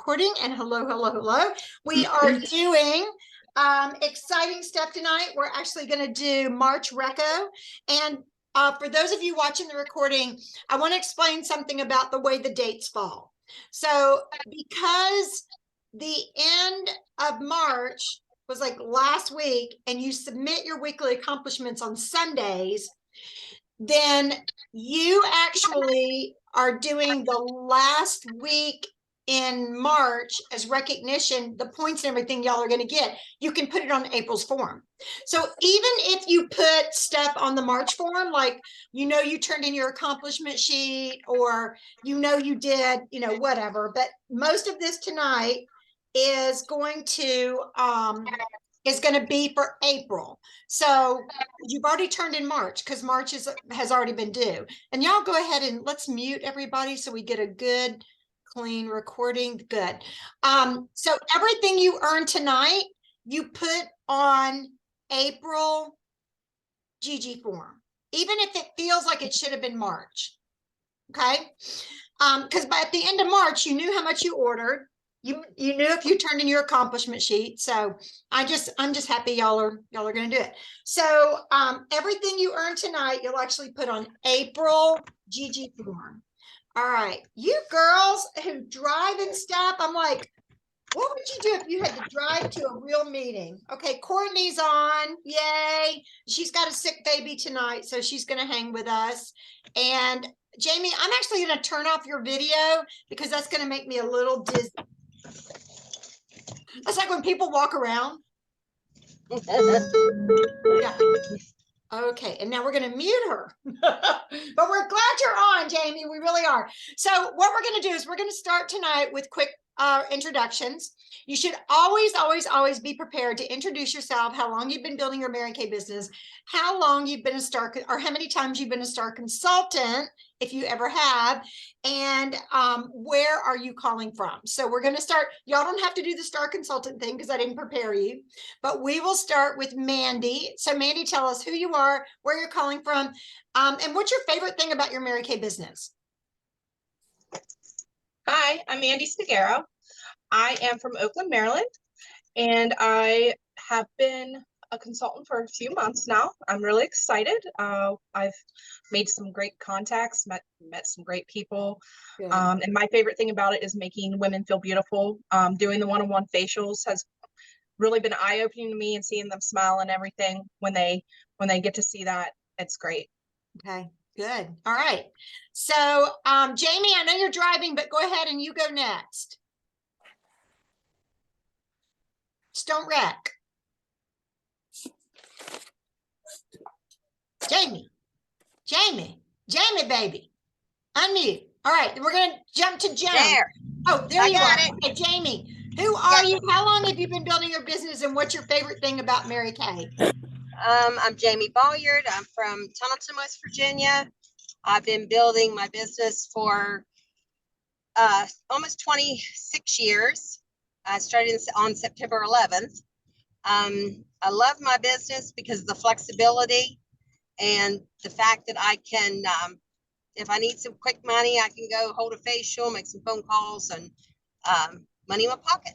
recording. And hello. We are doing exciting stuff tonight. We're actually going to do March Reco. And for those of you watching the recording, I want to explain something about the way the dates fall. So because the end of March was like last week and you submit your weekly accomplishments on Sundays, then you actually are doing the last week in March as recognition, the points and everything y'all are going to get. You can put it on April's form. So even if you put stuff on the March form, like, you turned in your accomplishment sheet, or, you did, whatever, but most of this tonight is going to be for April. So you've already turned in March because March has already been due. And y'all go ahead and let's mute everybody so we get a good, clean recording. Good. So everything you earn tonight, you put on April GG form, even if it feels like it should have been March. Okay. Because by at the end of March, you knew how much you ordered. You knew if you turned in your accomplishment sheet. So I'm just happy y'all are going to do it. So everything you earn tonight, you'll actually put on April GG form. All right, you girls who drive and stuff, I'm like, what would you do if you had to drive to a real meeting? Okay, Courtney's on, yay. She's got a sick baby tonight, so she's going to hang with us. And Jamie, I'm actually going to turn off your video because that's going to make me a little dizzy. That's like when people walk around. Yeah. Okay, and now we're going to mute her. But we're glad you're on, Jamie. We really are. So what we're going to do is we're going to start tonight with quick introductions. You should always be prepared to introduce yourself, how long you've been building your Mary Kay business, how long you've been a star, or how many times you've been a star consultant, if you ever have, and where are you calling from. So we're going to start. Y'all don't have to do the star consultant thing because I didn't prepare you, but we will start with Mandy. So Mandy, tell us who you are, where you're calling from, and what's your favorite thing about your Mary Kay business? Hi, I'm Mandy Spagaro. I am from Oakland, Maryland, and I have been a consultant for a few months now. I'm really excited. I've made some great contacts, met some great people. And my favorite thing about it is making women feel beautiful. Doing the one-on-one facials has really been eye-opening to me, and seeing them smile and everything when they get to see that, it's great. Okay, good. All right. So Jamie, I know you're driving, but go ahead and you go next. Just don't wreck. Jamie, baby, unmute. All right, we're going to jump to Joan. There. Oh, there you are. It. Okay, Jamie, who are you? How long have you been building your business, and what's your favorite thing about Mary Kay? I'm Jamie Bolliard. I'm from Tunnelton, West Virginia. I've been building my business for almost 26 years. I started on September 11th. I love my business because of the flexibility and the fact that I can, if I need some quick money, I can go hold a facial, make some phone calls, and money in my pocket.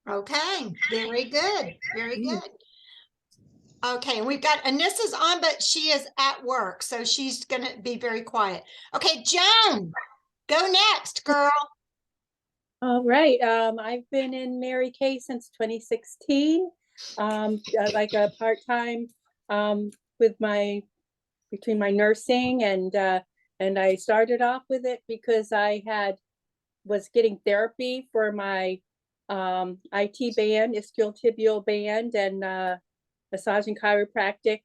Okay, very good. Very good. Okay, and we've got Anissa's on, but she is at work, so she's going to be very quiet. Okay, Joan, go next, girl. All right. I've been in Mary Kay since 2016, like a part-time between my nursing, and I started off with it because I was getting therapy for my IT band, ischial-tibial band, and massage and chiropractic,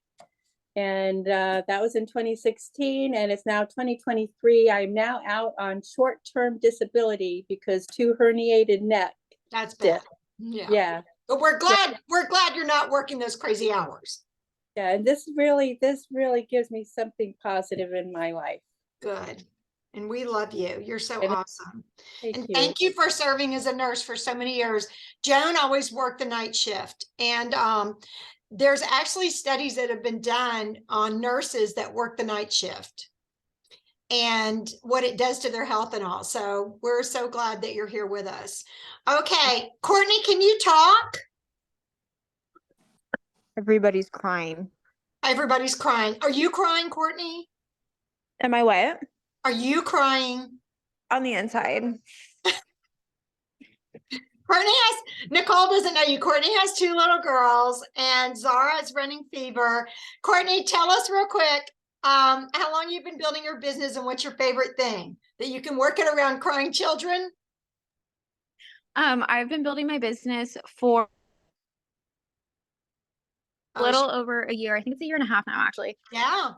and that was in 2016, and it's now 2023. I'm now out on short-term disability because 2 herniated neck. That's bad. Yeah. But we're glad you're not working those crazy hours. Yeah, and this really gives me something positive in my life. Good. And we love you. You're so awesome. Thank you for serving as a nurse for so many years. Joan always worked the night shift, and there's actually studies that have been done on nurses that work the night shift. and what it does to their health and all. So we're so glad that you're here with us. Okay, Courtney, can you talk? Everybody's crying. Everybody's crying. Are you crying, Courtney? Am I what? Are you crying? On the inside. Courtney Nicole doesn't know you. Courtney has 2 little girls and Zara is running fever. Courtney, tell us real quick, how long you've been building your business and what's your favorite thing that you can work it around crying children? I've been building my business for a little over a year. I think it's a year and a half now, actually. Yeah.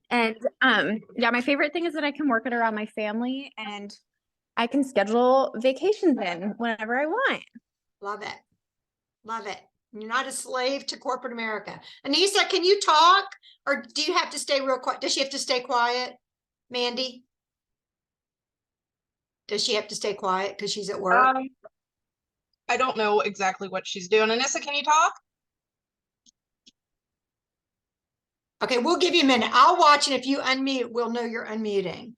And yeah, my favorite thing is that I can work it around my family and I can schedule vacations in whenever I want. Love it. Love it. You're not a slave to corporate America. Anissa, can you talk or do you have to stay real quiet? Does she have to stay quiet? Mandy? Does she have to stay quiet because she's at work? I don't know exactly what she's doing. Anissa, can you talk? Okay, we'll give you a minute. I'll watch, and if you unmute, we'll know you're unmuting.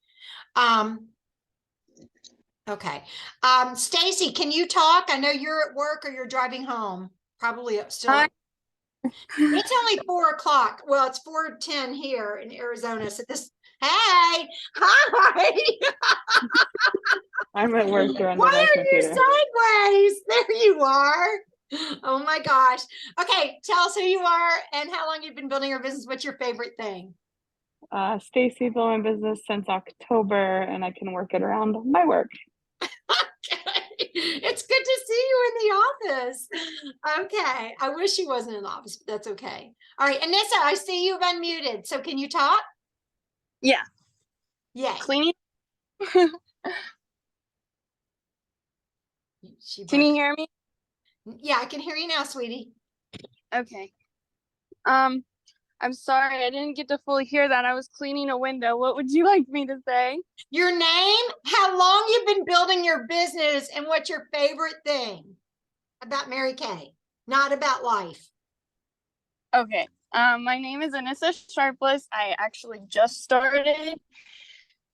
Okay. Stacy, can you talk? I know you're at work or you're driving home. Probably still. It's only 4 o'clock. Well, it's 4:10 here in Arizona. So this, hey, hi. I'm at work during Why are you sideways? There you are. Oh my gosh. Okay, tell us who you are and how long you've been building your business. What's your favorite thing? Stacy, built my business since October, and I can work it around my work. Okay. It's good to see you in the office. Okay. I wish she wasn't in the office, but that's okay. All right. Anissa, I see you've unmuted. So can you talk? Yeah. Yeah. Cleaning. Can you hear me? Yeah, I can hear you now, sweetie. Okay. I'm sorry, I didn't get to fully hear that. I was cleaning a window. What would you like me to say? Your name, how long you've been building your business, and what's your favorite thing about Mary Kay, not about life. Okay. My name is Anissa Sharpless. I actually just started.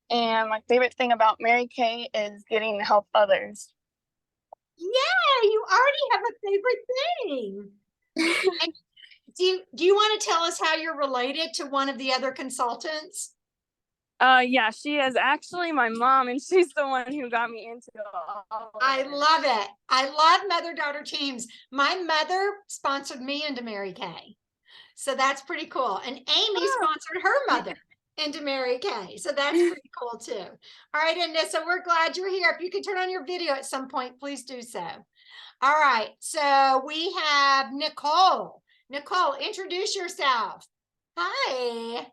And my favorite thing about Mary Kay is getting to help others. Yeah, you already have a favorite thing. And do you want to tell us how you're related to one of the other consultants? Yeah, she is actually my mom, and she's the one who got me into all of I it. love it. I love mother-daughter teams. My mother sponsored me into Mary Kay. So that's pretty cool. And Amy sponsored her mother into Mary Kay. So that's pretty cool too. All right, Anissa, we're glad you're here. If you can turn on your video at some point, please do so. All right, so we have Nicole. Nicole, introduce yourself. Hi.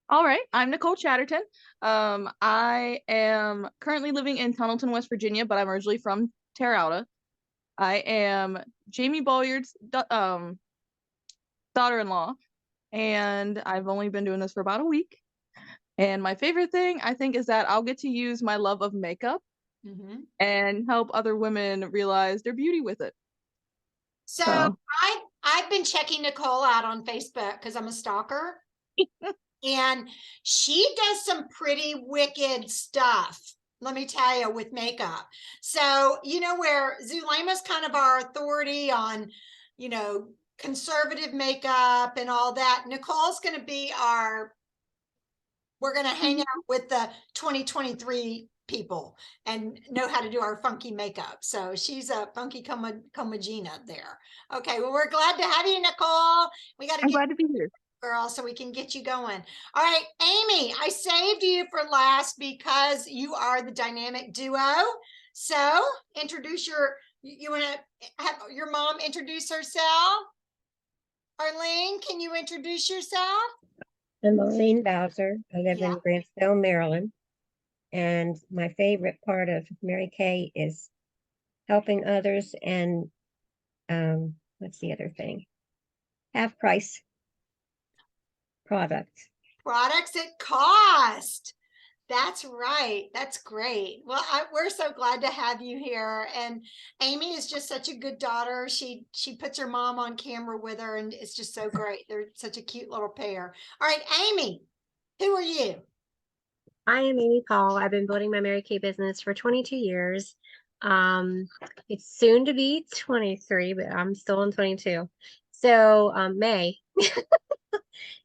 All right, I'm Nicole Chatterton. I am currently living in Tunnelton, West Virginia, but I'm originally from Terre Haute. I am Jamie Bolliard's daughter-in-law, and I've only been doing this for about a week. And my favorite thing, I think, is that I'll get to use my love of makeup and help other women realize their beauty with it. So I've been checking Nicole out on Facebook because I'm a stalker. And she does some pretty wicked stuff, let me tell you, with makeup. So, you know, where Zulema's kind of our authority on, you know, conservative makeup and all that, Nicole's going to be we're going to hang out with the 2023 people and know how to do our funky makeup. So she's a funky comagina there. Okay, well, we're glad to have you, Nicole. We got to I'm glad to be here. Girl, so we can get you going. All right, Amy, I saved you for last because you are the dynamic duo. So introduce you want to have your mom introduce herself? Arlene, can you introduce yourself? I'm Arlene Bowser. I live in Grantsville, Maryland. And my favorite part of Mary Kay is helping others and what's the other thing? Half price products. Products at cost. That's right. That's great. Well, we're so glad to have you here. And Amy is just such a good daughter. She puts her mom on camera with her, and it's just so great. They're such a cute little pair. All right, Amy, who are you? I am Amy Paul. I've been building my Mary Kay business for 22 years. It's soon to be 23, but I'm still in 22. So, May.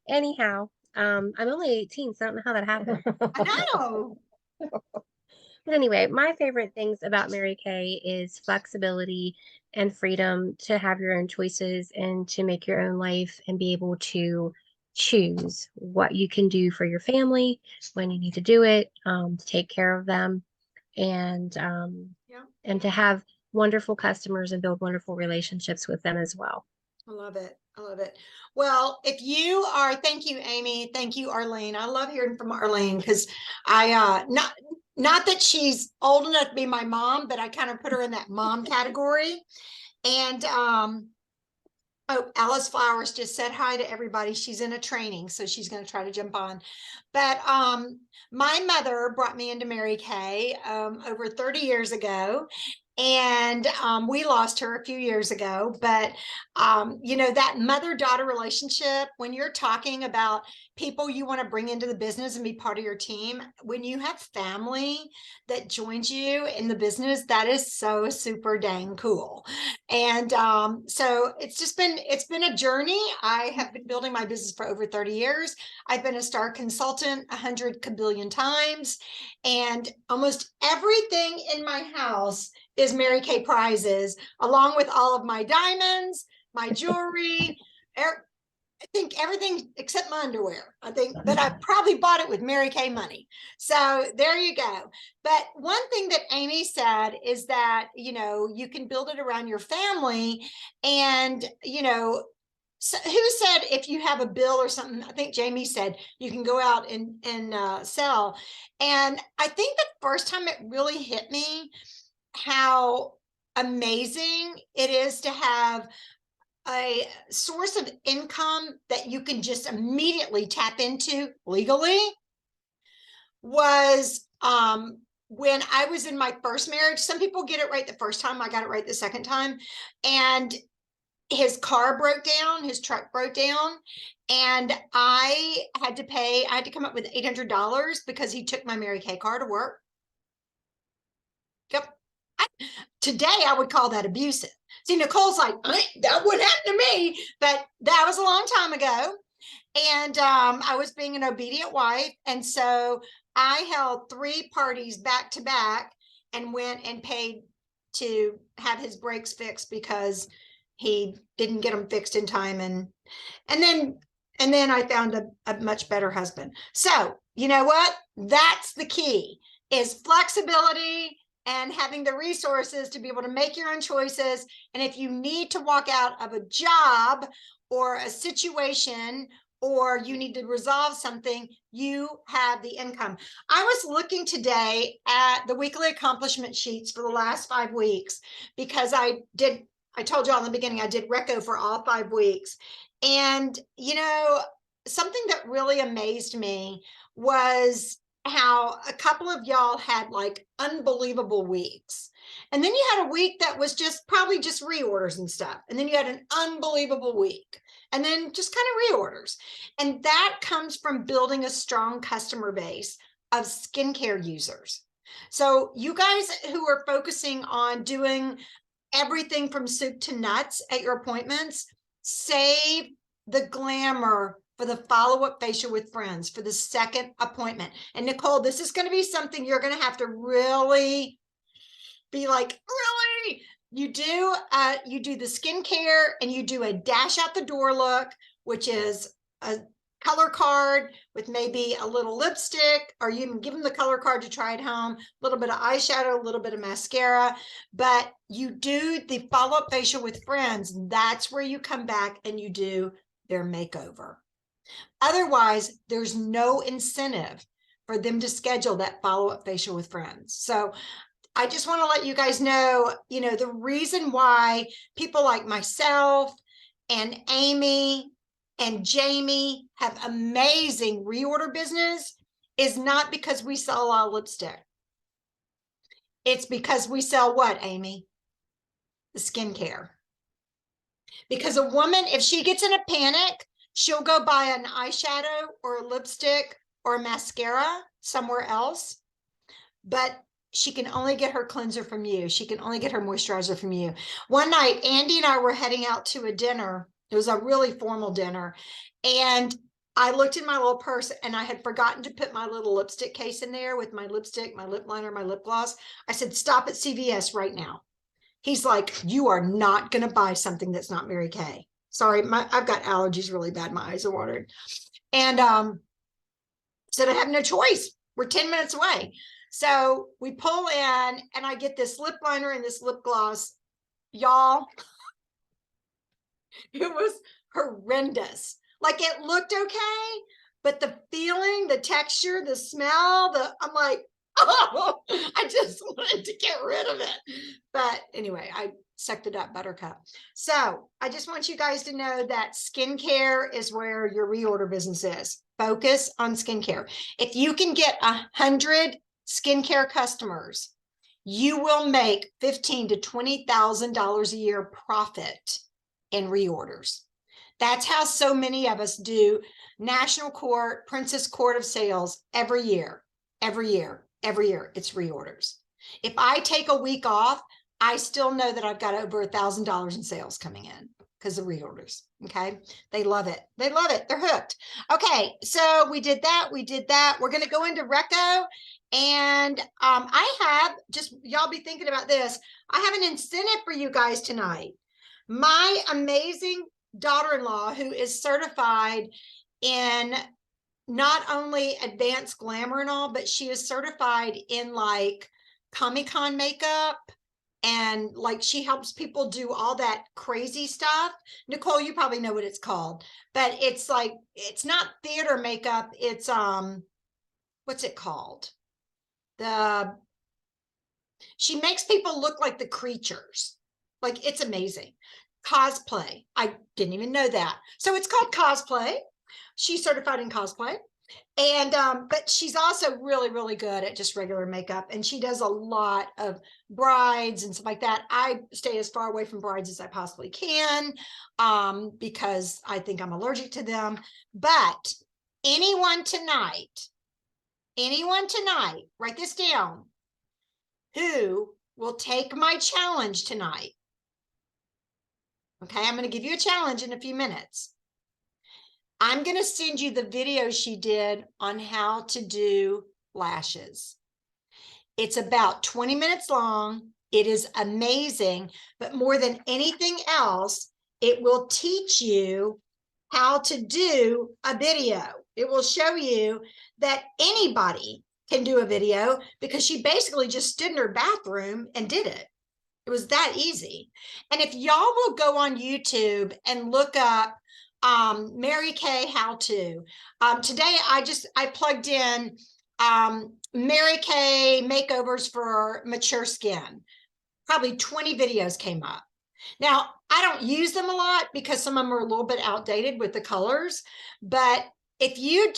Anyhow, I'm only 18, so I don't know how that happened. I know. But anyway, my favorite things about Mary Kay is flexibility and freedom to have your own choices and to make your own life and be able to choose what you can do for your family when you need to do it, to take care of them, and Yeah. and to have wonderful customers and build wonderful relationships with them as well. I love it. I love it. Well, if you are, thank you, Amy. Thank you, Arlene. I love hearing from Arlene because I not that she's old enough to be my mom, but I kind of put her in that mom category. And oh, Alice Flowers just said hi to everybody. She's in a training, so she's going to try to jump on. But my mother brought me into Mary Kay over 30 years ago. And we lost her a few years ago, but you know, that mother-daughter relationship, when you're talking about people you want to bring into the business and be part of your team, when you have family that joins you in the business, that is so super dang cool. And so it's been a journey. I have been building my business for over 30 years. I've been a star consultant 100 kabillion times, and almost everything in my house is Mary Kay prizes, along with all of my diamonds, my jewelry. I think everything except my underwear. I think, but I probably bought it with Mary Kay money. So there you go. But one thing that Amy said is that, you know, you can build it around your family. And, you know, so who said if you have a bill or something? I think Jamie said you can go out and sell. And I think the first time it really hit me how amazing it is to have a source of income that you can just immediately tap into legally was when I was in my first marriage. Some people get it right the first time. I got it right the second time. And his car broke down, his truck broke down, and I had to come up with $800 because he took my Mary Kay car to work. Yep. Today I would call that abusive. See, Nicole's like, that wouldn't happen to me, but that was a long time ago. And I was being an obedient wife. And so I held 3 parties back to back and went and paid to have his brakes fixed because he didn't get them fixed in time. And then I found a much better husband. So you know what? That's the key, is flexibility and having the resources to be able to make your own choices. And if you need to walk out of a job or a situation, or you need to resolve something, you have the income. I was looking today at the weekly accomplishment sheets for the last 5 weeks because I told you in the beginning, I did Reco for all 5 weeks. And, you know, something that really amazed me was how a couple of y'all had like unbelievable weeks. And then you had a week that was probably just reorders and stuff. And then you had an unbelievable week. And then just kind of reorders. And that comes from building a strong customer base of skincare users. So you guys who are focusing on doing everything from soup to nuts at your appointments, save the glamour for the follow-up facial with friends for the second appointment. And Nicole, this is going to be something you're going to have to really be like, really? You do the skincare and you do a dash out the door look, which is a color card with maybe a little lipstick, or you can give them the color card to try at home, a little bit of eyeshadow, a little bit of mascara, but you do the follow-up facial with friends. That's where you come back and you do their makeover. Otherwise, there's no incentive for them to schedule that follow-up facial with friends. So I just want to let you guys know, you know, the reason why people like myself and Amy and Jamie have amazing reorder business is not because we sell a lot of lipstick. It's because we sell what, Amy? The skincare. Because a woman, if she gets in a panic, she'll go buy an eyeshadow or a lipstick or a mascara, somewhere else, but she can only get her cleanser from you. She can only get her moisturizer from you. One night, Andy and I were heading out to a dinner. It was a really formal dinner. And I looked in my little purse and I had forgotten to put my little lipstick case in there with my lipstick, my lip liner, my lip gloss. I said, stop at CVS right now. He's like, you are not going to buy something that's not Mary Kay. Sorry, I've got allergies really bad. My eyes are watering. And said, I have no choice. We're 10 minutes away. So we pull in and I get this lip liner and this lip gloss. Y'all, it was horrendous. Like it looked okay, but the feeling, the texture, the smell, I'm like, oh, I just wanted to get rid of it. But anyway, I sucked it up, buttercup. So I just want you guys to know that skincare is where your reorder business is. Focus on skincare. If you can get 100 skincare customers, you will make $15,000 to $20,000 a year profit in reorders. That's how so many of us do National Court, Princess Court of Sales every year. It's reorders. If I take a week off, I still know that I've got over $1,000 in sales coming in because of reorders. Okay. They love it. They love it. They're hooked. Okay. So we did that. We're going to go into Reco. And I have just, y'all be thinking about this. I have an incentive for you guys tonight. My amazing daughter-in-law, who is certified in not only advanced glamour and all, but she is certified in like Comic-Con makeup, and like she helps people do all that crazy stuff. Nicole, you probably know what it's called, but it's like, it's not theater makeup. It's what's it called? She makes people look like the creatures. Like, it's amazing. Cosplay. I didn't even know that. So it's called cosplay. She's certified in cosplay. And but she's also really, really good at just regular makeup. And she does a lot of brides and stuff like that. I stay as far away from brides as I possibly can, because I think I'm allergic to them. But anyone tonight, write this down, who will take my challenge tonight. Okay, I'm going to give you a challenge in a few minutes. I'm going to send you the video she did on how to do lashes. It's about 20 minutes long. It is amazing, but more than anything else, it will teach you how to do a video. It will show you that anybody can do a video because she basically just stood in her bathroom and did it. It was that easy. And if y'all will go on YouTube and look up Mary Kay how to. Today I plugged in Mary Kay makeovers for mature skin. Probably 20 videos came up. Now, I don't use them a lot because some of them are a little bit outdated with the colors, but if you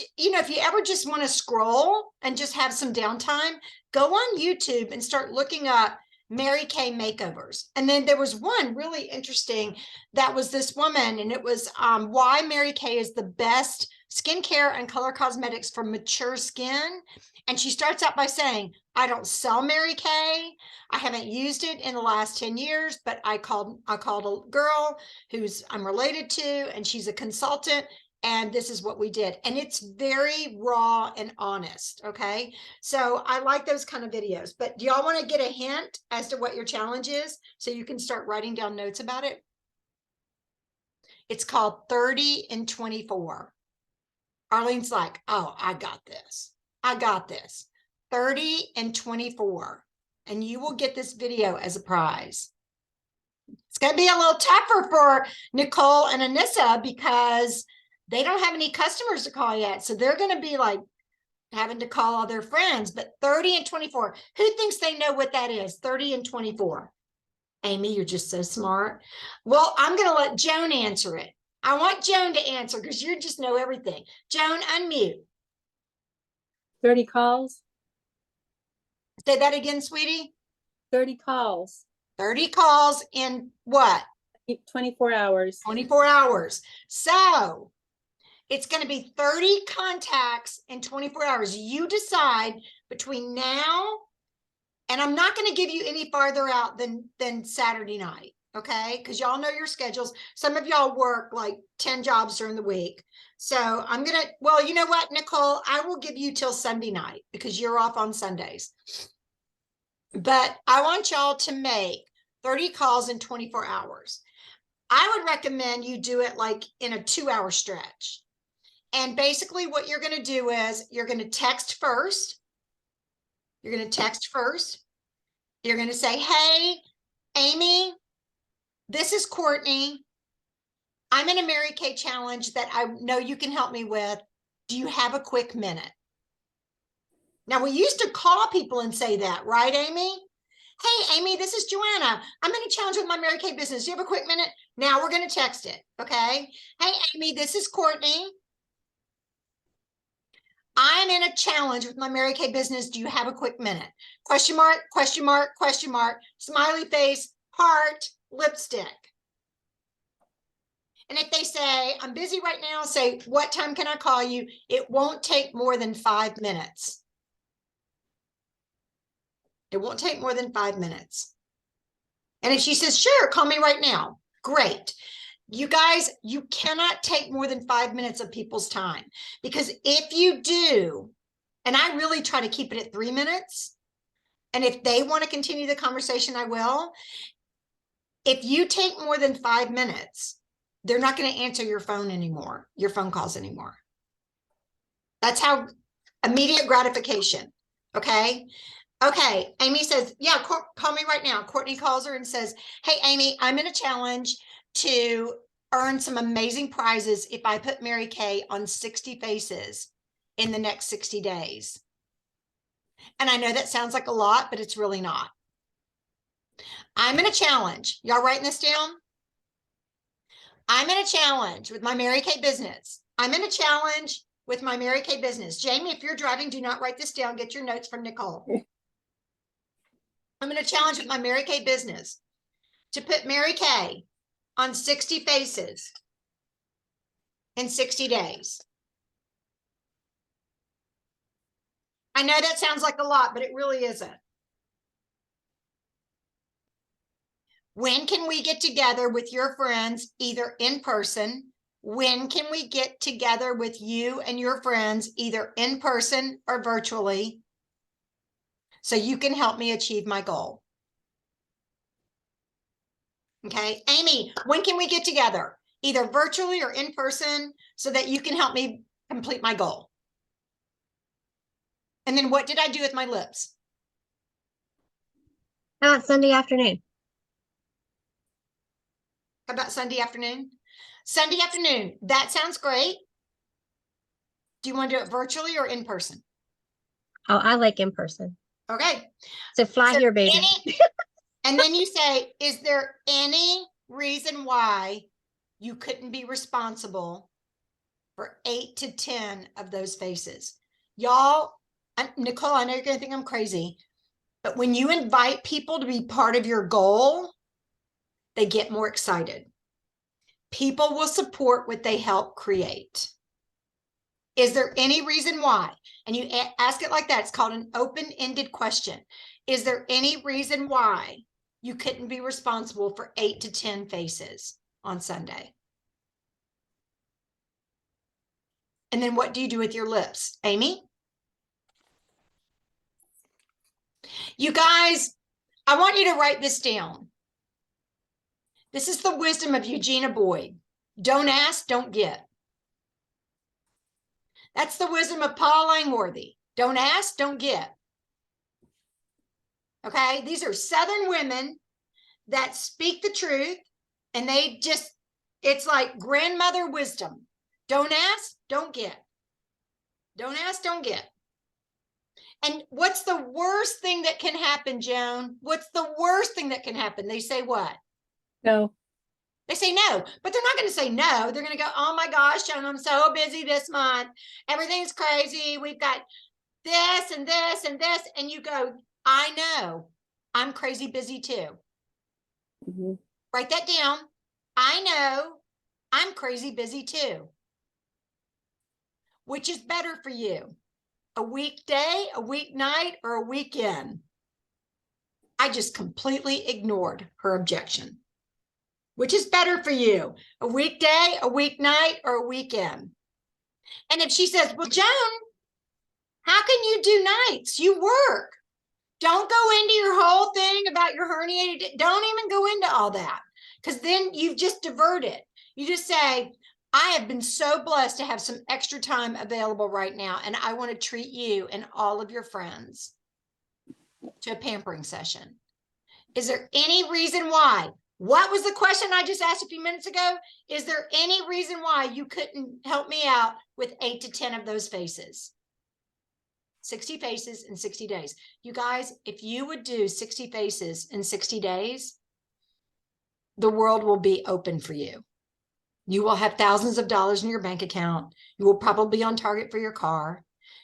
ever just want to scroll and just have some downtime, go on YouTube and start looking up Mary Kay makeovers. And then there was one really interesting that was this woman, and it was why Mary Kay is the best skincare and color cosmetics for mature skin. And she starts out by saying, I don't sell Mary Kay. I haven't used it in the last 10 years, but I called a girl who's I'm related to, and she's a consultant. And this is what we did. And it's very raw and honest. Okay. So I like those kind of videos, but do y'all want to get a hint as to what your challenge is so you can start writing down notes about it? It's called 30 and 24. Arlene's like, oh, I got this. 30 and 24. And you will get this video as a prize. It's going to be a little tougher for Nicole and Anissa because they don't have any customers to call yet. So they're going to be like having to call all their friends. But 30 and 24, who thinks they know what that is? 30 and 24. Amy, you're just so smart. Well, I'm going to let Joan answer it. I want Joan to answer because you just know everything. Joan, unmute. 30 calls. Say that again, sweetie. 30 calls. 30 calls in what? 24 hours. 24 hours. So It's going to be 30 contacts in 24 hours. You decide between now, and I'm not going to give you any farther out than Saturday night. Okay. Because y'all know your schedules. Some of y'all work like 10 jobs during the week. So I'm going to, well, you know what, Nicole, I will give you till Sunday night because you're off on Sundays. But I want y'all to make 30 calls in 24 hours. I would recommend you do it like in a 2-hour stretch. And basically what you're going to do is you're going to text first. You're going to text first. You're going to say, hey, Amy, this is Courtney. I'm in a Mary Kay challenge that I know you can help me with. Do you have a quick minute? Now, we used to call people and say that, right, Amy? Hey, Amy, this is Joanna. I'm in a challenge with my Mary Kay business. Do you have a quick minute? Now we're going to text it, okay? Hey, Amy, this is Courtney. I'm in a challenge with my Mary Kay business. Do you have a quick minute? Question mark, question mark, question mark, smiley face, heart, lipstick. And if they say, I'm busy right now, say, what time can I call you? It won't take more than 5 minutes. It won't take more than 5 minutes. And if she says, sure, call me right now. Great. You guys, you cannot take more than 5 minutes of people's time, because if you do, and I really try to keep it at 3 minutes, and if they want to continue the conversation, I will. If you take more than 5 minutes, they're not going to answer your phone anymore, your phone calls anymore. That's how immediate gratification. Okay. Okay. Amy says, yeah, call me right now. Courtney calls her and says, hey, Amy, I'm in a challenge to earn some amazing prizes if I put Mary Kay on 60 faces in the next 60 days. And I know that sounds like a lot, but it's really not. I'm in a challenge. Y'all writing this down? I'm in a challenge with my Mary Kay business. I'm in a challenge with my Mary Kay business. Jamie, if you're driving, do not write this down. Get your notes from Nicole. I'm in a challenge with my Mary Kay business to put Mary Kay on 60 faces in 60 days. I know that sounds like a lot, but it really isn't. When can we get together with your friends, either in person? When can we get together with you and your friends, either in person or virtually, so you can help me achieve my goal? Okay, Amy, when can we get together, either virtually or in person, so that you can help me complete my goal? And then what did I do with my lips? How about Sunday afternoon? How about Sunday afternoon? Sunday afternoon, that sounds great. Do you want to do it virtually or in person? Oh, I like in person. Okay. So fly here, baby. And then you say, is there any reason why you couldn't be responsible for 8 to 10 of those faces? Y'all, Nicole, I know you're going to think I'm crazy, but when you invite people to be part of your goal, they get more excited. People will support what they help create. Is there any reason why? And you ask it like that. It's called an open-ended question. Is there any reason why you couldn't be responsible for 8 to 10 faces on Sunday? And then what do you do with your lips, Amy? You guys, I want you to write this down. This is the wisdom of Eugenia Boyd. Don't ask, don't get. That's the wisdom of Paul Langworthy. Don't ask, don't get. Okay, these are Southern women that speak the truth, and they just, it's like grandmother wisdom. Don't ask, don't get. Don't ask, don't get. And what's the worst thing that can happen, Joan? What's the worst thing that can happen? They say what? No. They say no, but they're not going to say no. They're going to go, oh my gosh, Joan, I'm so busy this month. Everything's crazy. We've got this and this and this. And you go, I know, I'm crazy busy too. Mm-hmm. Write that down. I know, I'm crazy busy too. Which is better for you? A weekday, a weeknight, or a weekend? I just completely ignored her objection. Which is better for you? A weekday, a weeknight, or a weekend? And if she says, well, Joan, how can you do nights? You work. Don't go into your whole thing about your herniated. Don't even go into all that, because then you've just diverted. You just say, I have been so blessed to have some extra time available right now, and I want to treat you and all of your friends to a pampering session. Is there any reason why? What was the question I just asked a few minutes ago? Is there any reason why you couldn't help me out with 8 to 10 of those faces? 60 faces in 60 days. You guys, if you would do 60 faces in 60 days, the world will be open for you. You will have thousands of dollars in your bank account. You will probably be on target for your car.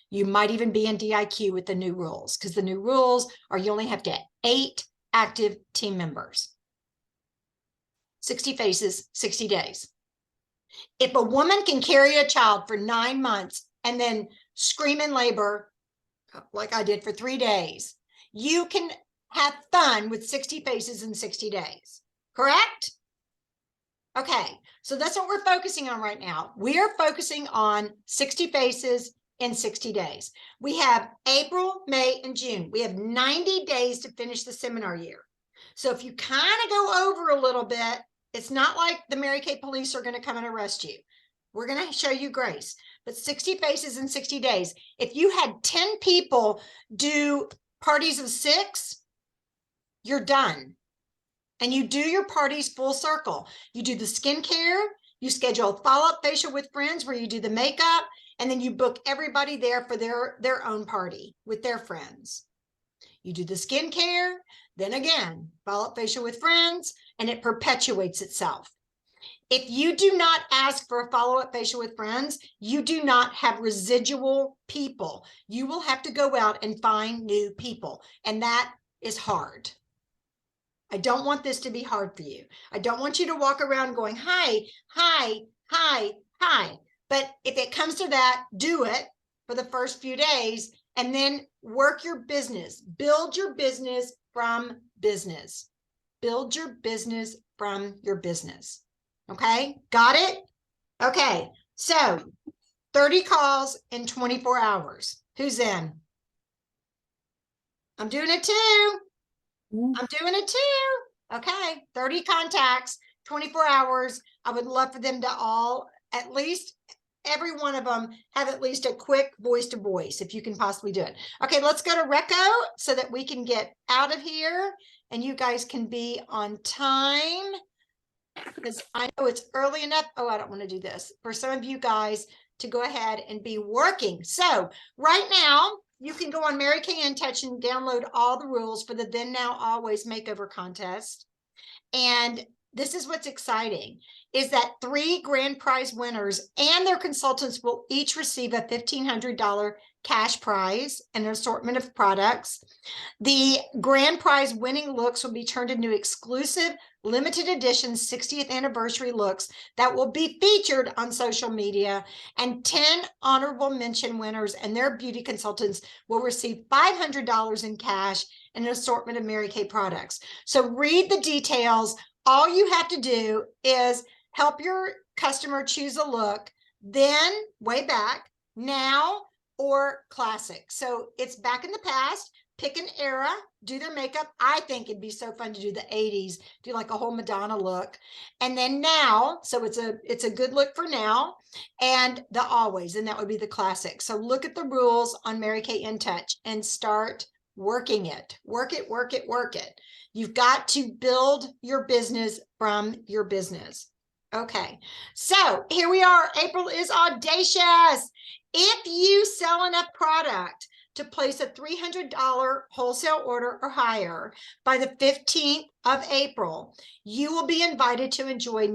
You might even be in DIQ with the new rules, because the new rules are you only have to have 8 active team members. 60 faces, 60 days. If a woman can carry a child for 9 months and then scream in labor, like I did for 3 days, you can have fun with 60 faces in 60 days, correct? Okay, so that's what we're focusing on right now. We are focusing on 60 faces in 60 days. We have April, May, and June. We have 90 days to finish the seminar year. So if you kind of go over a little bit, it's not like the Mary Kay police are going to come and arrest you. We're going to show you grace. But 60 faces in 60 days. If you had 10 people do parties of 6, you're done. And you do your parties full circle. You do the skincare, you schedule a follow-up facial with friends where you do the makeup, and then you book everybody there for their own party with their friends. You do the skincare, then again, follow-up facial with friends, and it perpetuates itself. If you do not ask for a follow-up facial with friends, you do not have residual people. You will have to go out and find new people, and that is hard. I don't want this to be hard for you. I don't want you to walk around going, hi, hi, hi, hi. But if it comes to that, do it for the first few days and then work your business. Build your business from business. Build your business from your business. Okay, got it? Okay, so 30 calls in 24 hours. Who's in? I'm doing it too. I'm doing it too. Okay, 30 contacts, 24 hours. I would love for them to all, at least every one of them, have at least a quick voice to voice, if you can possibly do it. Okay, let's go to Reco so that we can get out of here and you guys can be on time, because I know it's early enough. Oh, I don't want to do this. For some of you guys to go ahead and be working. So right now, you can go on Mary Kay In Touch and download all the rules for the Then Now Always Makeover Contest. And this is what's exciting, is that 3 grand prize winners and their consultants will each receive a $1,500 cash prize and an assortment of products. The grand prize winning looks will be turned into exclusive limited edition 60th anniversary looks that will be featured on social media, and 10 honorable mention winners and their beauty consultants will receive $500 in cash and an assortment of Mary Kay products. So read the details. All you have to do is help your customer choose a look, then way back, now, or classic. So it's back in the past. Pick an era, do their makeup. I think it'd be so fun to do the 80s, do like a whole Madonna look. And then now, so it's a good look for now, and the always, and that would be the classic. So look at the rules on Mary Kay In Touch and start working it. Work it, work it, work it. You've got to build your business from your business. Okay, so here we are. April is audacious. If you sell enough product to place a $300 wholesale order or higher by the 15th of April, you will be invited to enjoy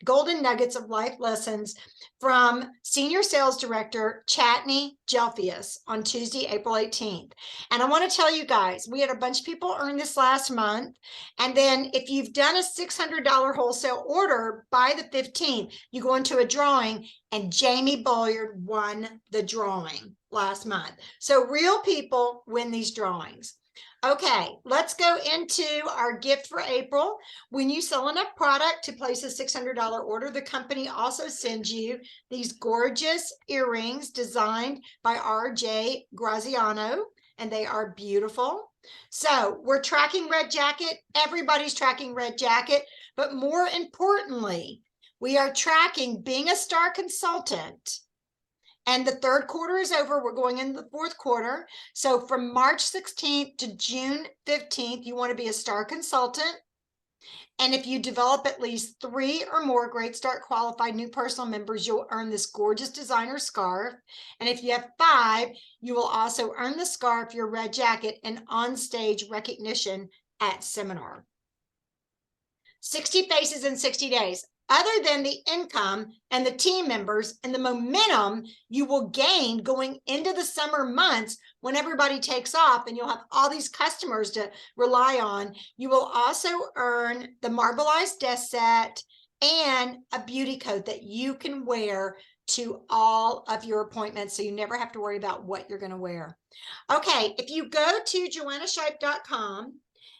golden nuggets of life lessons from Senior Sales Director Chatney Gelfius on Tuesday, April 18th. And I want to tell you guys, we had a bunch of people earn this last month. And then if you've done a $600 wholesale order by the 15th, you go into a drawing, and Jamie Bolliard won the drawing last month. So real people win these drawings. Okay, let's go into our gift for April. When you sell enough product to place a $600 order, the company also sends you these gorgeous earrings designed by R.J. Graziano, and they are beautiful. So we're tracking Red Jacket. Everybody's tracking Red Jacket, but more importantly, we are tracking being a star consultant. And the third quarter is over. We're going into the fourth quarter. So from March 16th to June 15th, you want to be a star consultant. And if you develop at least 3 or more Great Start qualified new personal members, you'll earn this gorgeous designer scarf. And if you have 5, you will also earn the scarf, your Red Jacket, and on-stage recognition at seminar. 60 faces in 60 days. Other than the income and the team members and the momentum you will gain going into the summer months when everybody takes off and you'll have all these customers to rely on, you will also earn the marbleized desk set and a beauty coat that you can wear to all of your appointments, so you never have to worry about what you're going to wear. Okay, if you go to joannashipe.com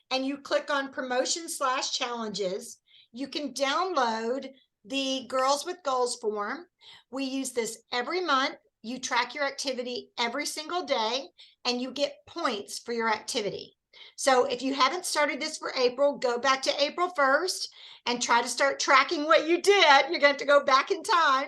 and you click on promotion/challenges, you can download the Girls with Goals form. We use this every month. You track your activity every single day, and you get points for your activity. So if you haven't started this for April, go back to April 1st and try to start tracking what you did. You're going to have to go back in time,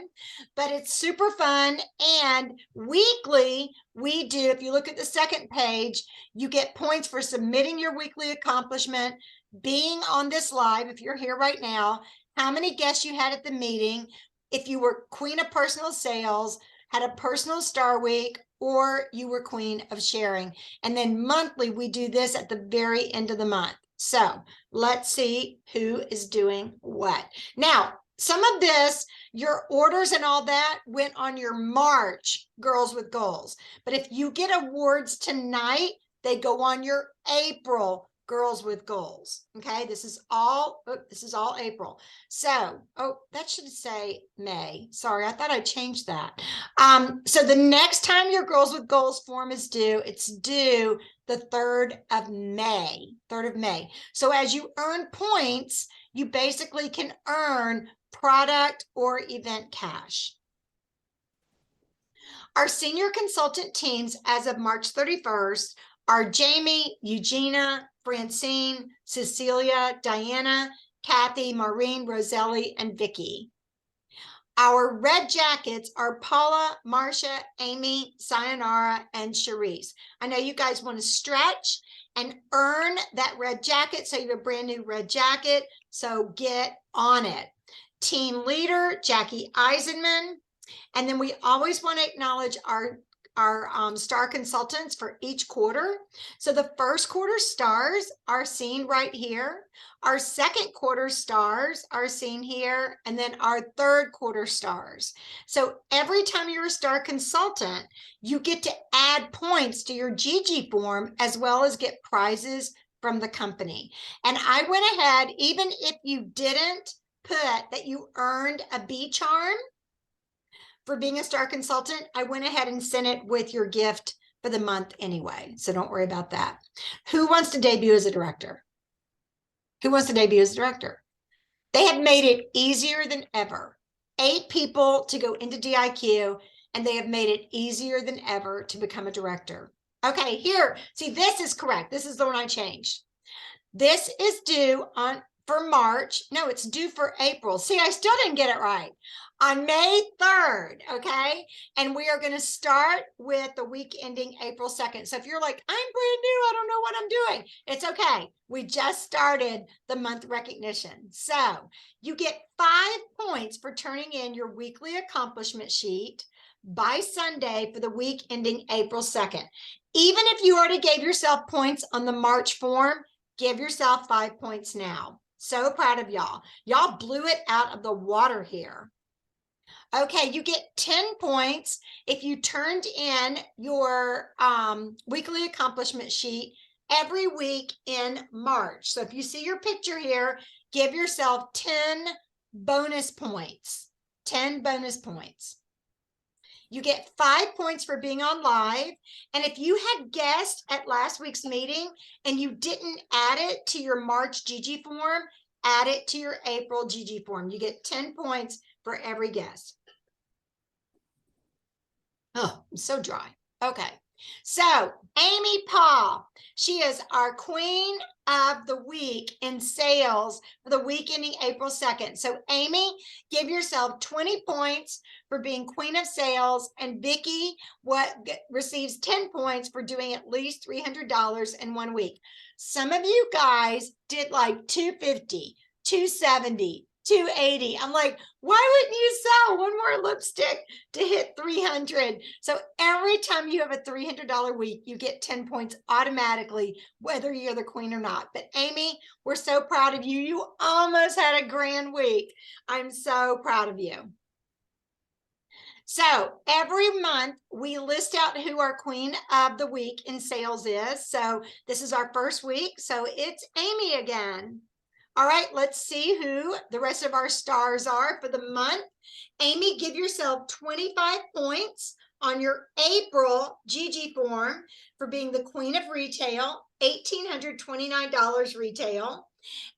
but it's super fun. And weekly, we do, if you look at the second page, you get points for submitting your weekly accomplishment, being on this live, if you're here right now, how many guests you had at the meeting, if you were Queen of Personal Sales, had a personal star week, or you were Queen of Sharing. And then monthly, we do this at the very end of the month. So let's see who is doing what. Now, some of this, your orders and all that went on your March Girls with Goals. But if you get awards tonight, they go on your April Girls with Goals. Okay, this is all April. So, that should say May. Sorry, I thought I changed that. So the next time your Girls with Goals form is due, it's due the 3rd of May. 3rd of May. So as you earn points, you basically can earn product or event cash. Our senior consultant teams as of March 31st are Jamie, Eugenia, Francine, Cecilia, Diana, Kathy, Maureen, Roselli, and Vicky. Our Red Jackets are Paula, Marcia, Amy, Sayonara, and Cherise. I know you guys want to stretch and earn that Red Jacket, so you have a brand new Red Jacket, so get on it. Team leader, Jackie Eisenman. And then we always want to acknowledge our star consultants for each quarter. So the first quarter stars are seen right here. Our second quarter stars are seen here, and then our third quarter stars. So every time you're a star consultant, you get to add points to your GG form as well as get prizes from the company. And I went ahead, even if you didn't put that you earned a B charm for being a star consultant, I went ahead and sent it with your gift for the month anyway. So don't worry about that. Who wants to debut as a director? Who wants to debut as a director? They have made it easier than ever. 8 people to go into DIQ, and they have made it easier than ever to become a director. Okay, here, see, this is correct. This is the one I changed. This is due for March. No, it's due for April. See, I still didn't get it right. On May 3rd, okay? And we are going to start with the week ending April 2nd. So if you're like, I'm brand new, I don't know what I'm doing, it's okay. We just started the month recognition. So you get 5 points for turning in your weekly accomplishment sheet by Sunday for the week ending April 2nd. Even if you already gave yourself points on the March form, Give yourself 5 points now. So proud of y'all. Y'all blew it out of the water here. Okay, you get 10 points if you turned in your weekly accomplishment sheet every week in March. So if you see your picture here, give yourself 10 bonus points. 10 bonus points. You get 5 points for being on live. And if you had guessed at last week's meeting and you didn't add it to your March GG form, add it to your April GG form. You get 10 points for every guess. Oh, I'm so dry. Okay. So Amy Paul, she is our queen of the week in sales for the week ending April 2nd. So Amy, give yourself 20 points for being queen of sales, and Vicki receives 10 points for doing at least $300 in 1 week. Some of you guys did like 250, 270, 280. I'm like, why wouldn't you sell one more lipstick to hit 300? So every time you have a $300 week, you get 10 points automatically, whether you're the queen or not. But Amy, we're so proud of you. You almost had a grand week. I'm so proud of you. So every month we list out who our queen of the week in sales is. So this is our first week. So it's Amy again. All right, let's see who the rest of our stars are for the month. Amy, give yourself 25 points on your April GG form for being the queen of retail, $1,829 retail.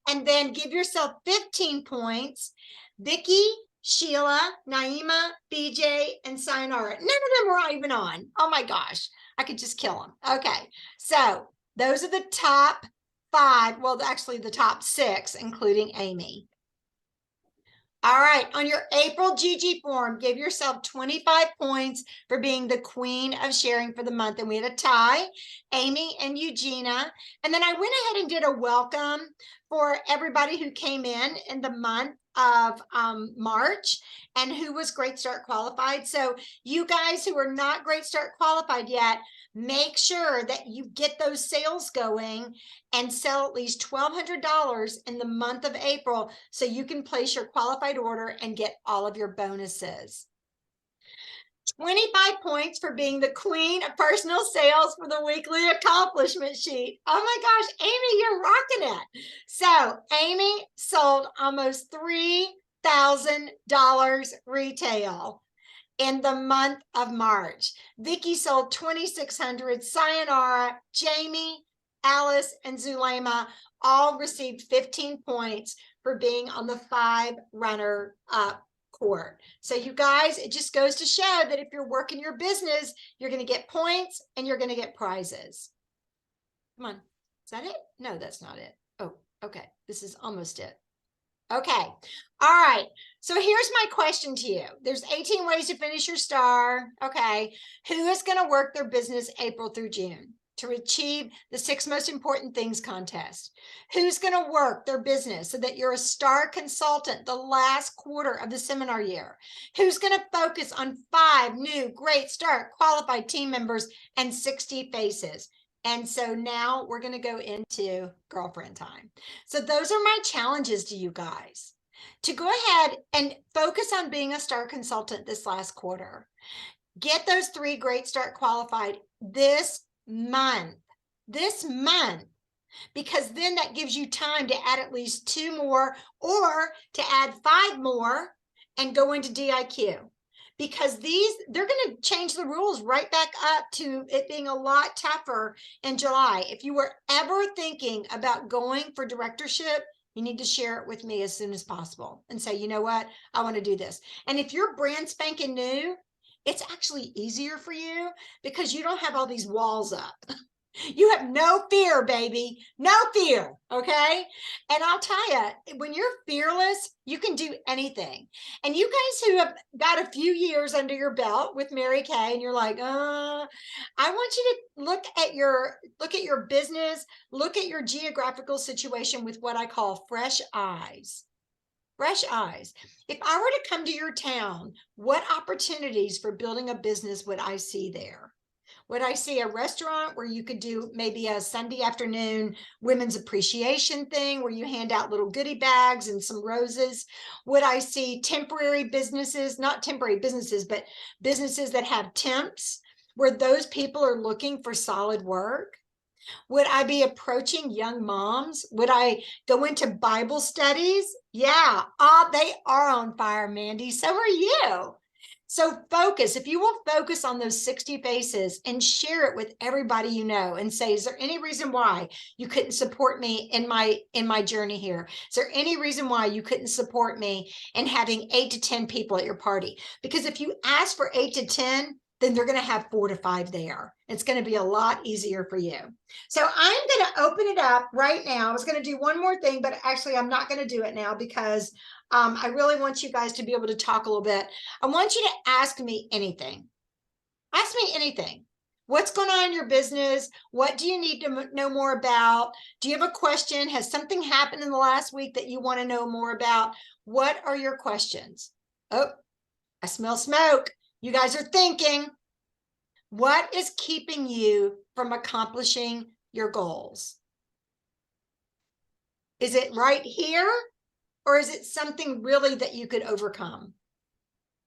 And then give yourself 15 points. Vicki, Sheila, Naima, BJ, and Sayonara. None of them were even on. Oh my gosh, I could just kill them. Okay, so those are the top 5, well, actually the top 6, including Amy. All right, on your April GG form, give yourself 25 points for being the queen of sharing for the month. And we had a tie, Amy and Eugenia. And then I went ahead and did a welcome for everybody who came in the month of March and who was Great Start qualified. So you guys who are not Great Start qualified yet, make sure that you get those sales going and sell at least $1,200 in the month of April so you can place your qualified order and get all of your bonuses. 25 points for being the queen of personal sales for the weekly accomplishment sheet. Oh my gosh, Amy, you're rocking it. So Amy sold almost $3,000 retail in the month of March. Vicki sold 2,600. Sayonara, Jamie, Alice, and Zulema all received 15 points for being on the 5 runner up court. So you guys, it just goes to show that if you're working your business, you're going to get points and you're going to get prizes. Come on. Is that it? No, that's not it. Oh, okay. This is almost it. Okay. All right. So here's my question to you. There's 18 ways to finish your star. Okay. Who is going to work their business April through June to achieve the 6 most important things contest? Who's going to work their business so that you're a star consultant the last quarter of the seminar year? Who's going to focus on 5 new Great Start qualified team members and 60 faces? And so now we're going to go into girlfriend time. So those are my challenges to you guys, to go ahead and focus on being a star consultant this last quarter. Get those 3 Great Start qualified this month, because then that gives you time to add at least 2 more or to add 5 more and go into DIQ. Because they're going to change the rules right back up to it being a lot tougher in July. If you were ever thinking about going for directorship, you need to share it with me as soon as possible and say, you know what, I want to do this. And if you're brand spanking new, it's actually easier for you because you don't have all these walls up. You have no fear, baby. No fear. Okay. And I'll tell you, when you're fearless, you can do anything. And you guys who have got a few years under your belt with Mary Kay and you're like, I want you to look at your business, look at your geographical situation with what I call fresh eyes. Fresh eyes. If I were to come to your town, what opportunities for building a business would I see there? Would I see a restaurant where you could do maybe a Sunday afternoon women's appreciation thing where you hand out little goodie bags and some roses? Would I see temporary businesses, not temporary businesses, but businesses that have temps where those people are looking for solid work? Would I be approaching young moms? Would I go into Bible studies? Yeah, they are on fire, Mandy. So are you. So focus, if you will focus on those 60 faces and share it with everybody you know and say, is there any reason why you couldn't support me in my journey here? Is there any reason why you couldn't support me in having 8 to 10 people at your party? Because if you ask for 8 to 10, then they're going to have 4 to 5 there. It's going to be a lot easier for you. So I'm going to open it up right now. I was going to do one more thing, but actually I'm not going to do it now because I really want you guys to be able to talk a little bit. I want you to ask me anything. Ask me anything. What's going on in your business? What do you need to know more about? Do you have a question? Has something happened in the last week that you want to know more about? What are your questions? Oh, I smell smoke. You guys are thinking. What is keeping you from accomplishing your goals? Is it right here? Or is it something really that you could overcome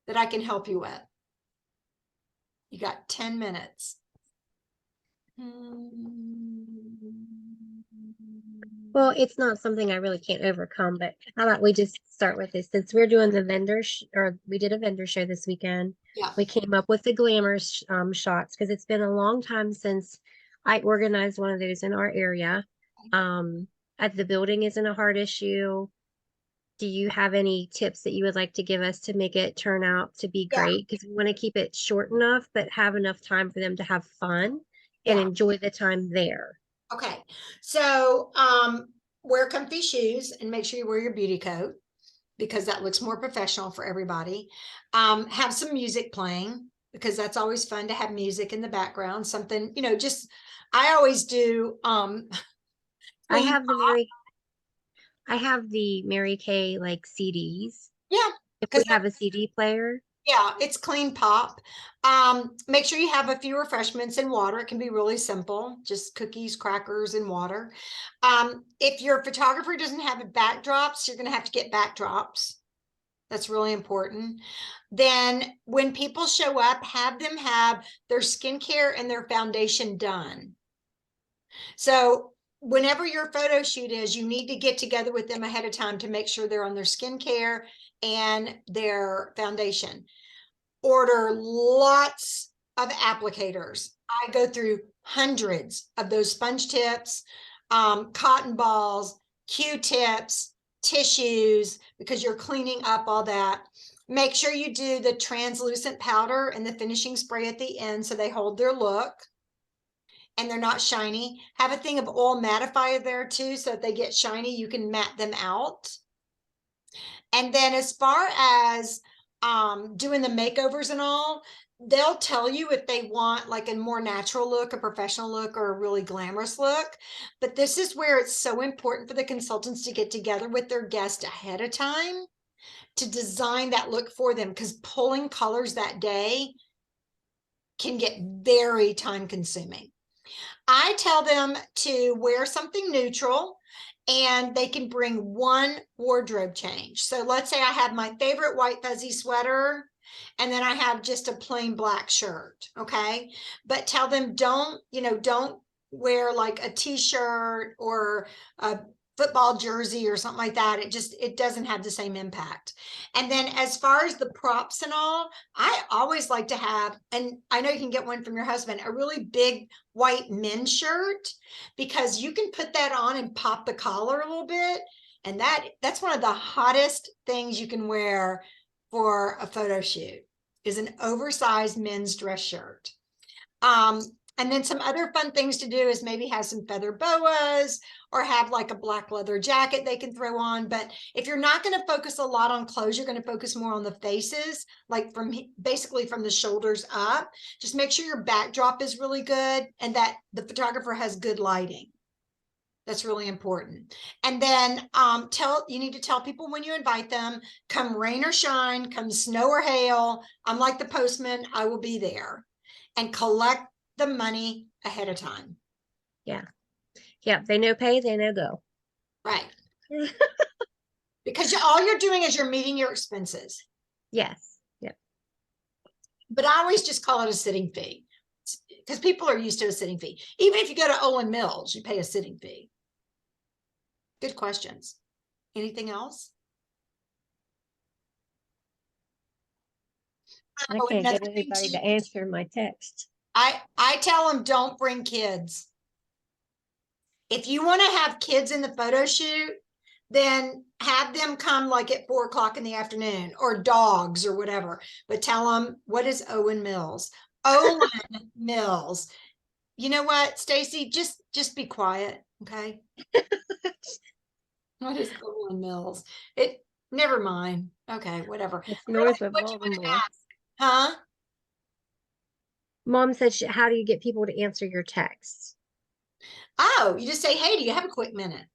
that I can help you with? You got 10 minutes. Well, it's not something I really can't overcome, but how about we just start with this? Since we're doing the or we did a vendor show this weekend. Yeah. We came up with the glamour shots because it's been a long time since I organized one of those in our area. The building isn't a hard issue. Do you have any tips that you would like to give us to make it turn out to be great? Because we want to keep it short enough, but have enough time for them to have fun and enjoy the time there. Okay. So wear comfy shoes and make sure you wear your beauty coat because that looks more professional for everybody. Have some music playing because that's always fun to have music in the background. Something, just I always do. I have the Mary Kay like CDs. Yeah. If we have a CD player. Yeah, it's clean pop. Make sure you have a few refreshments and water. It can be really simple, just cookies, crackers, and water. If your photographer doesn't have backdrops, you're going to have to get backdrops. That's really important. Then when people show up, have them have their skincare and their foundation done. So whenever your photo shoot is, you need to get together with them ahead of time to make sure they're on their skincare and their foundation. Order lots of applicators. I go through hundreds of those sponge tips, cotton balls, Q-tips, tissues, because you're cleaning up all that. Make sure you do the translucent powder and the finishing spray at the end so they hold their look and they're not shiny. Have a thing of oil mattifier there too, so if they get shiny, you can matte them out. And then as far as doing the makeovers and all, they'll tell you if they want like a more natural look, a professional look, or a really glamorous look. But this is where it's so important for the consultants to get together with their guest ahead of time to design that look for them, because pulling colors that day can get very time consuming. I tell them to wear something neutral and they can bring one wardrobe change. So let's say I have my favorite white fuzzy sweater and then I have just a plain black shirt. Okay. But tell them don't wear like a t-shirt or a football jersey or something like that. It doesn't have the same impact. And then as far as the props and all, I always like to have, and I know you can get one from your husband, a really big white men's shirt, because you can put that on and pop the collar a little bit. And that's one of the hottest things you can wear for a photo shoot is an oversized men's dress shirt. And then some other fun things to do is maybe have some feather boas or have like a black leather jacket they can throw on. But if you're not going to focus a lot on clothes, you're going to focus more on the faces, like basically from the shoulders up. Just make sure your backdrop is really good and that the photographer has good lighting. That's really important. And then you need to tell people when you invite them, come rain or shine, come snow or hail, I'm like the postman, I will be there. And collect the money ahead of time. Yeah. Yeah. They know pay, they know go. Right. Because all you're doing is you're meeting your expenses. Yes. Yeah. But I always just call it a sitting fee because people are used to a sitting fee. Even if you go to Owen Mills, you pay a sitting fee. Good questions. Anything else? I Oh, can't another get thing anybody too, to answer my text. I tell them don't bring kids. If you want to have kids in the photo shoot, then have them come like at 4 o'clock in the afternoon, or dogs or whatever. But tell them, what is Owen Mills? Owen Mills. You know what, Stacy? Just be quiet, okay? What is Owen Mills? It. Never mind. Okay, whatever. It's Really, north of what you want to Baltimore. ask? Huh? Mom said, how do you get people to answer your texts? Oh, you just say, hey, do you have a quick minute?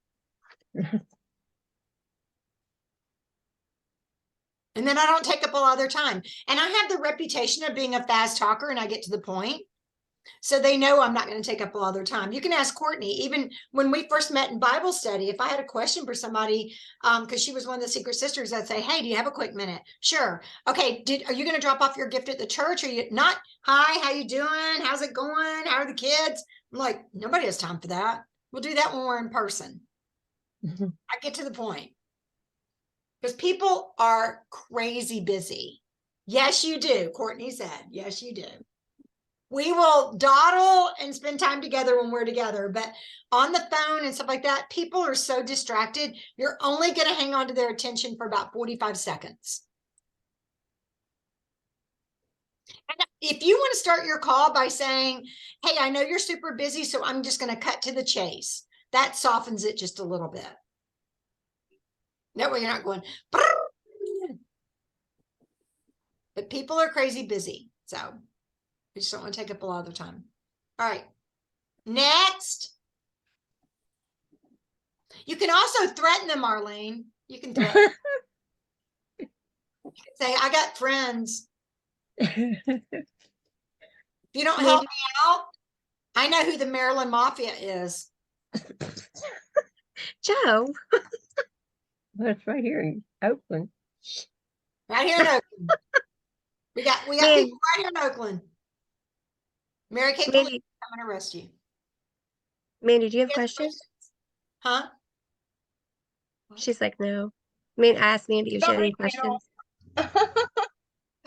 And then I don't take up a lot of their time. And I have the reputation of being a fast talker and I get to the point. So they know I'm not going to take up a lot of their time. You can ask Courtney, even when we first met in Bible study, if I had a question for somebody, because she was one of the secret sisters, I'd say, hey, do you have a quick minute? Sure. Okay. Are you going to drop off your gift at the church? Or you not? Hi, how you doing? How's it going? How are the kids? I'm like, nobody has time for that. We'll do that when we're in person. I get to the point. Because people are crazy busy. Yes, you do. Courtney said, yes, you do. We will dawdle and spend time together when we're together, but on the phone and stuff like that, people are so distracted. You're only going to hang on to their attention for about 45 seconds. And if you want to start your call by saying, hey, I know you're super busy, so I'm just going to cut to the chase. That softens it just a little bit. That way you're not going, brrr. But people are crazy busy. So we just don't want to take up a lot of their time. All right. Next. You can also threaten them, Arlene. You can threaten. You can say, I got friends. If you don't help me out, I know who the Maryland Mafia is. Joe. That's right here in Oakland. Right here in Oakland. We got people right here in Oakland. Mary Kay Police, I'm going to arrest you. Mandy, do you have questions? Huh? She's like, no. I mean, ask Mandy if she Not had any right now. questions.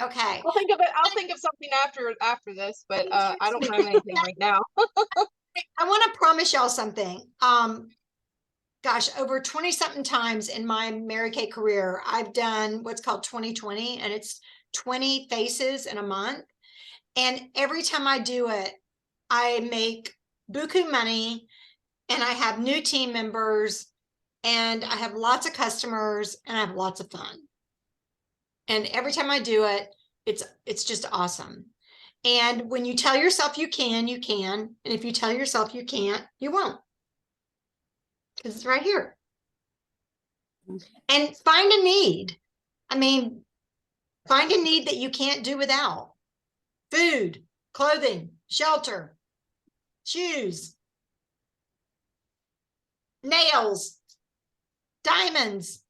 Okay. I'll think of it. I'll think of something after this, but I don't have anything right now. I want to promise y'all something. Gosh, over 20 something times in my Mary Kay career, I've done what's called 2020, and it's 20 faces in a month. And every time I do it, I make buku money, and I have new team members, and I have lots of customers, and I have lots of fun. And every time I do it, it's just awesome. And when you tell yourself you can, you can. And if you tell yourself you can't, you won't. Because it's right here. And find a need. I mean, find a need that you can't do without. Food, clothing, shelter, shoes, nails, diamonds.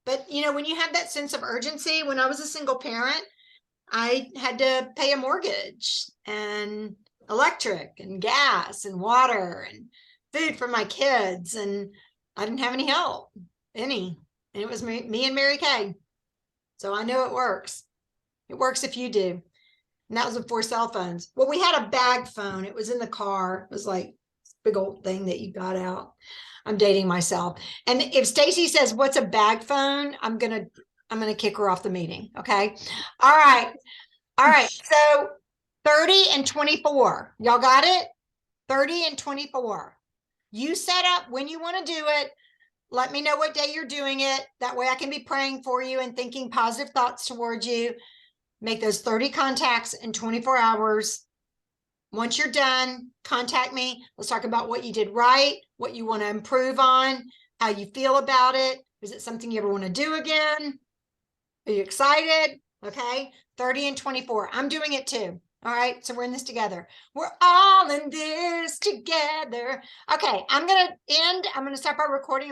But, you know, when you have that sense of urgency, when I was a single parent, I had to pay a mortgage and electric and gas and water and food for my kids. And I didn't have any help, and it was me and Mary Kay. So I know it works. It works if you do. And that was before cell phones. Well, we had a bag phone. It was in the car. It was like this big old thing that you got out. I'm dating myself. And if Stacy says, what's a bag phone? I'm going to kick her off the meeting. Okay. All right. All right. So 30 and 24. Y'all got it? 30 and 24. You set up when you want to do it. Let me know what day you're doing it. That way I can be praying for you and thinking positive thoughts towards you. Make those 30 contacts in 24 hours. Once you're done, contact me. Let's talk about what you did right, what you want to improve on, how you feel about it. Is it something you ever want to do again? Are you excited? Okay. 30 and 24. I'm doing it too. All right, so we're in this together. We're all in this together. Okay, I'm gonna stop our recording.